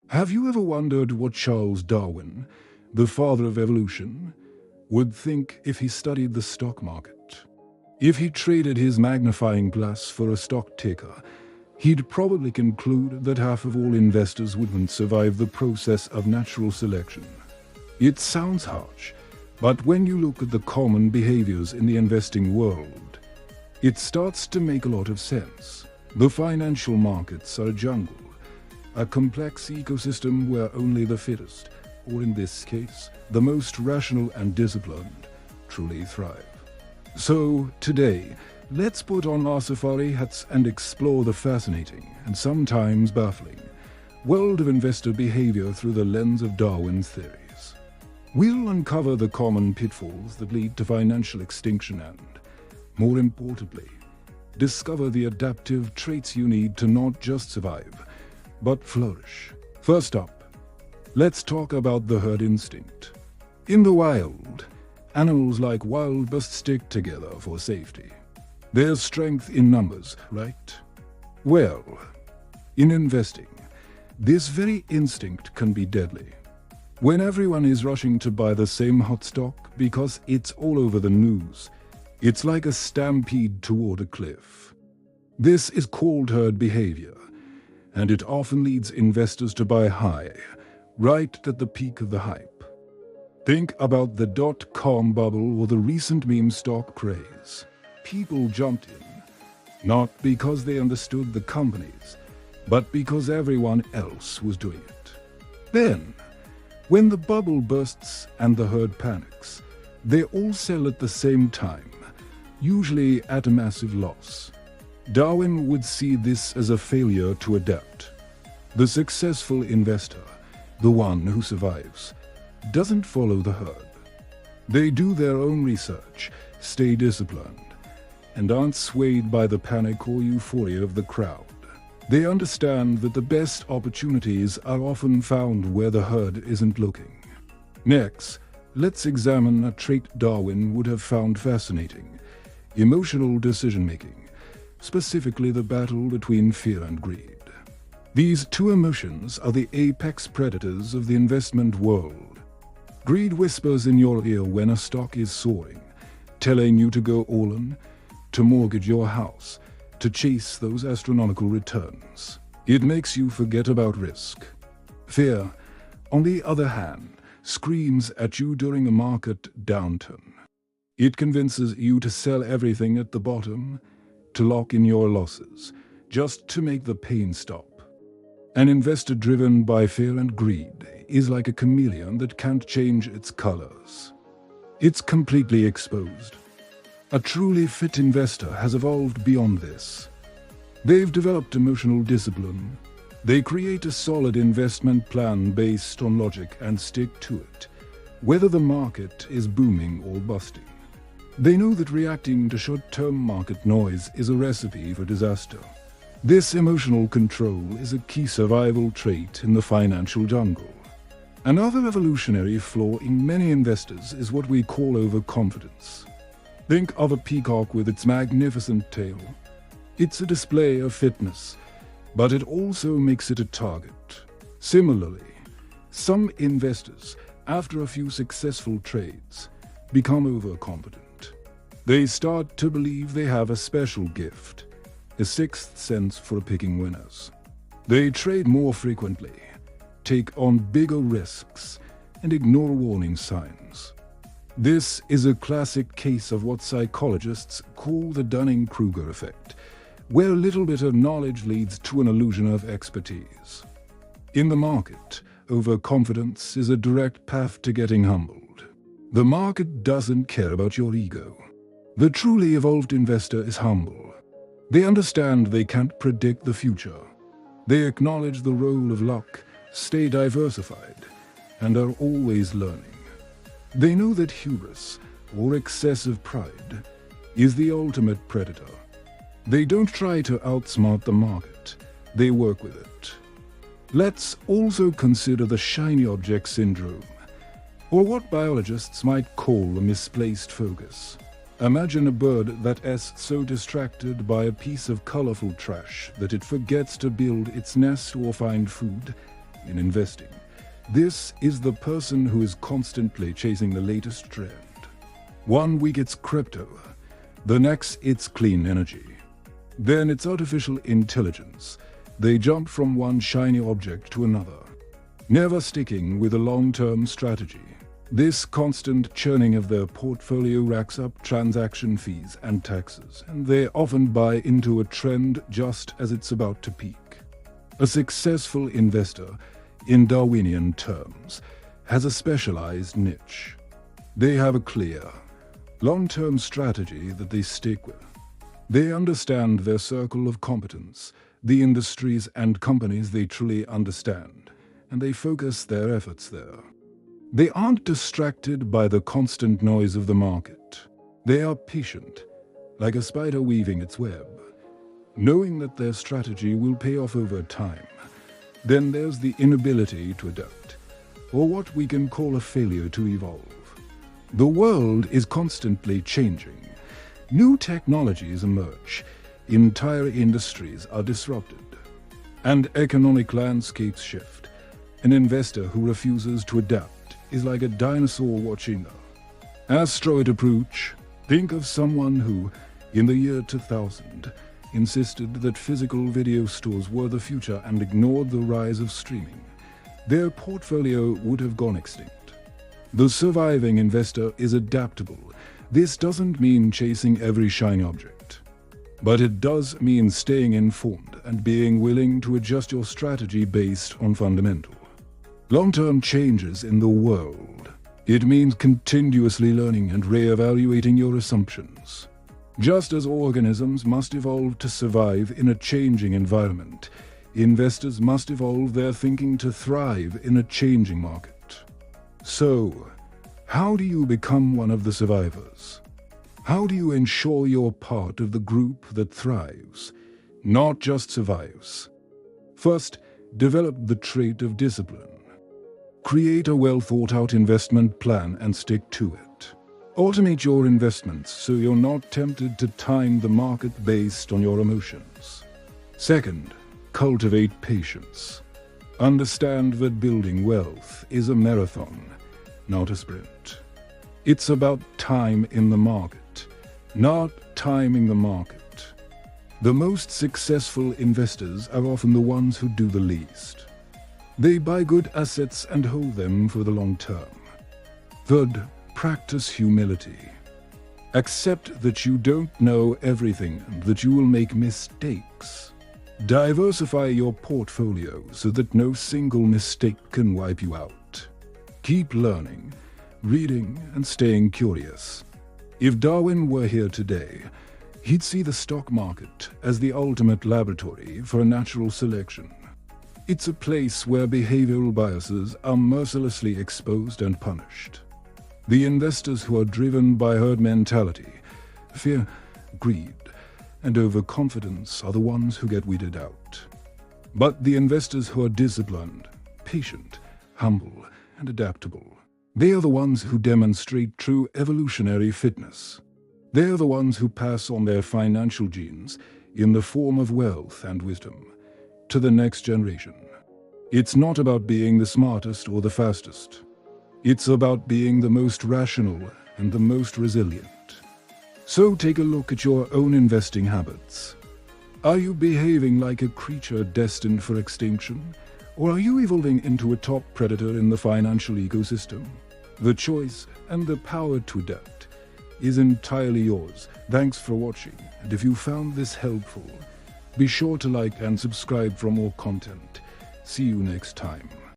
Have you ever wondered what Charles Darwin, the father of evolution, would think if he studied the stock market? If he traded his magnifying glass for a stock ticker, he'd probably conclude that half of all investors wouldn't survive the process of natural selection. It sounds harsh, but when you look at the common behaviors in the investing world, it starts to make a lot of sense. The financial markets are a jungle, a complex ecosystem where only the fittest, or in this case, the most rational and disciplined, truly thrive. So, today, let's put on our safari hats and explore the fascinating, and sometimes baffling, world of investor behavior through the lens of Darwin's theories. We'll uncover the common pitfalls that lead to financial extinction and, more importantly, discover the adaptive traits you need to not just survive, but flourish. First up, let's talk about the herd instinct. In the wild, animals like wild beasts stick together for safety. There's strength in numbers, right? Well, in investing, this very instinct can be deadly. When everyone is rushing to buy the same hot stock because it's all over the news, it's like a stampede toward a cliff. This is called herd behavior, and it often leads investors to buy high, right at the peak of the hype. Think about the dot-com bubble or the recent meme stock craze. People jumped in, not because they understood the companies, but because everyone else was doing it. Then, when the bubble bursts and the herd panics, they all sell at the same time, usually at a massive loss. Darwin would see this as a failure to adapt. The successful investor, the one who survives, doesn't follow the herd. They do their own research, stay disciplined, and aren't swayed by the panic or euphoria of the crowd. They understand that the best opportunities are often found where the herd isn't looking. Next, let's examine a trait Darwin would have found fascinating: emotional decision-making, specifically the battle between fear and greed. These two emotions are the apex predators of the investment world. Greed whispers in your ear when a stock is soaring, telling you to go all in, to mortgage your house, to chase those astronomical returns. It makes you forget about risk. Fear, on the other hand, screams at you during a market downturn. It convinces you to sell everything at the bottom, to lock in your losses, just to make the pain stop. An investor driven by fear and greed is like a chameleon that can't change its colors. It's completely exposed. A truly fit investor has evolved beyond this. They've developed emotional discipline. They create a solid investment plan based on logic and stick to it, whether the market is booming or busting. They know that reacting to short-term market noise is a recipe for disaster. This emotional control is a key survival trait in the financial jungle. Another evolutionary flaw in many investors is what we call overconfidence. Think of a peacock with its magnificent tail. It's a display of fitness, but it also makes it a target. Similarly, some investors, after a few successful trades, become overconfident. They start to believe they have a special gift, a sixth sense for picking winners. They trade more frequently, take on bigger risks, and ignore warning signs. This is a classic case of what psychologists call the Dunning-Kruger effect, where a little bit of knowledge leads to an illusion of expertise. In the market, overconfidence is a direct path to getting humbled. The market doesn't care about your ego. The truly evolved investor is humble. They understand they can't predict the future. They acknowledge the role of luck, stay diversified, and are always learning. They know that hubris, or excessive pride, is the ultimate predator. They don't try to outsmart the market, they work with it. Let's also consider the shiny object syndrome, or what biologists might call a misplaced focus. Imagine a bird that is so distracted by a piece of colorful trash that it forgets to build its nest or find food, in investing. This is the person who is constantly chasing the latest trend. One week it's crypto, the next it's clean energy. Then it's artificial intelligence. They jump from one shiny object to another, never sticking with a long-term strategy. This constant churning of their portfolio racks up transaction fees and taxes, and they often buy into a trend just as it's about to peak. A successful investor, in Darwinian terms, has a specialized niche. They have a clear, long-term strategy that they stick with. They understand their circle of competence, the industries and companies they truly understand, and they focus their efforts there. They aren't distracted by the constant noise of the market. They are patient, like a spider weaving its web, knowing that their strategy will pay off over time. Then there's the inability to adapt, or what we can call a failure to evolve. The world is constantly changing. New technologies emerge, entire industries are disrupted, and economic landscapes shift. An investor who refuses to adapt is like a dinosaur watching an asteroid approach. Think of someone who, in the year 2000, insisted that physical video stores were the future and ignored the rise of streaming. Their portfolio would have gone extinct. The surviving investor is adaptable. This doesn't mean chasing every shiny object, but it does mean staying informed and being willing to adjust your strategy based on fundamental, long-term changes in the world. It means continuously learning and re-evaluating your assumptions. Just as organisms must evolve to survive in a changing environment, investors must evolve their thinking to thrive in a changing market. So, how do you become one of the survivors? How do you ensure you're part of the group that thrives, not just survives? First, develop the trait of discipline. Create a well-thought-out investment plan and stick to it. Automate your investments so you're not tempted to time the market based on your emotions. Second, cultivate patience. Understand that building wealth is a marathon, not a sprint. It's about time in the market, not timing the market. The most successful investors are often the ones who do the least. They buy good assets and hold them for the long term. Third, practice humility. Accept that you don't know everything and that you will make mistakes. Diversify your portfolio so that no single mistake can wipe you out. Keep learning, reading, and staying curious. If Darwin were here today, he'd see the stock market as the ultimate laboratory for natural selection. It's a place where behavioral biases are mercilessly exposed and punished. The investors who are driven by herd mentality, fear, greed, and overconfidence are the ones who get weeded out. But the investors who are disciplined, patient, humble, and adaptable, they are the ones who demonstrate true evolutionary fitness. They are the ones who pass on their financial genes in the form of wealth and wisdom to the next generation. It's not about being the smartest or the fastest. It's about being the most rational and the most resilient. So take a look at your own investing habits. Are you behaving like a creature destined for extinction? Or are you evolving into a top predator in the financial ecosystem? The choice and the power to adapt is entirely yours. Thanks for watching, and if you found this helpful, be sure to like and subscribe for more content. See you next time.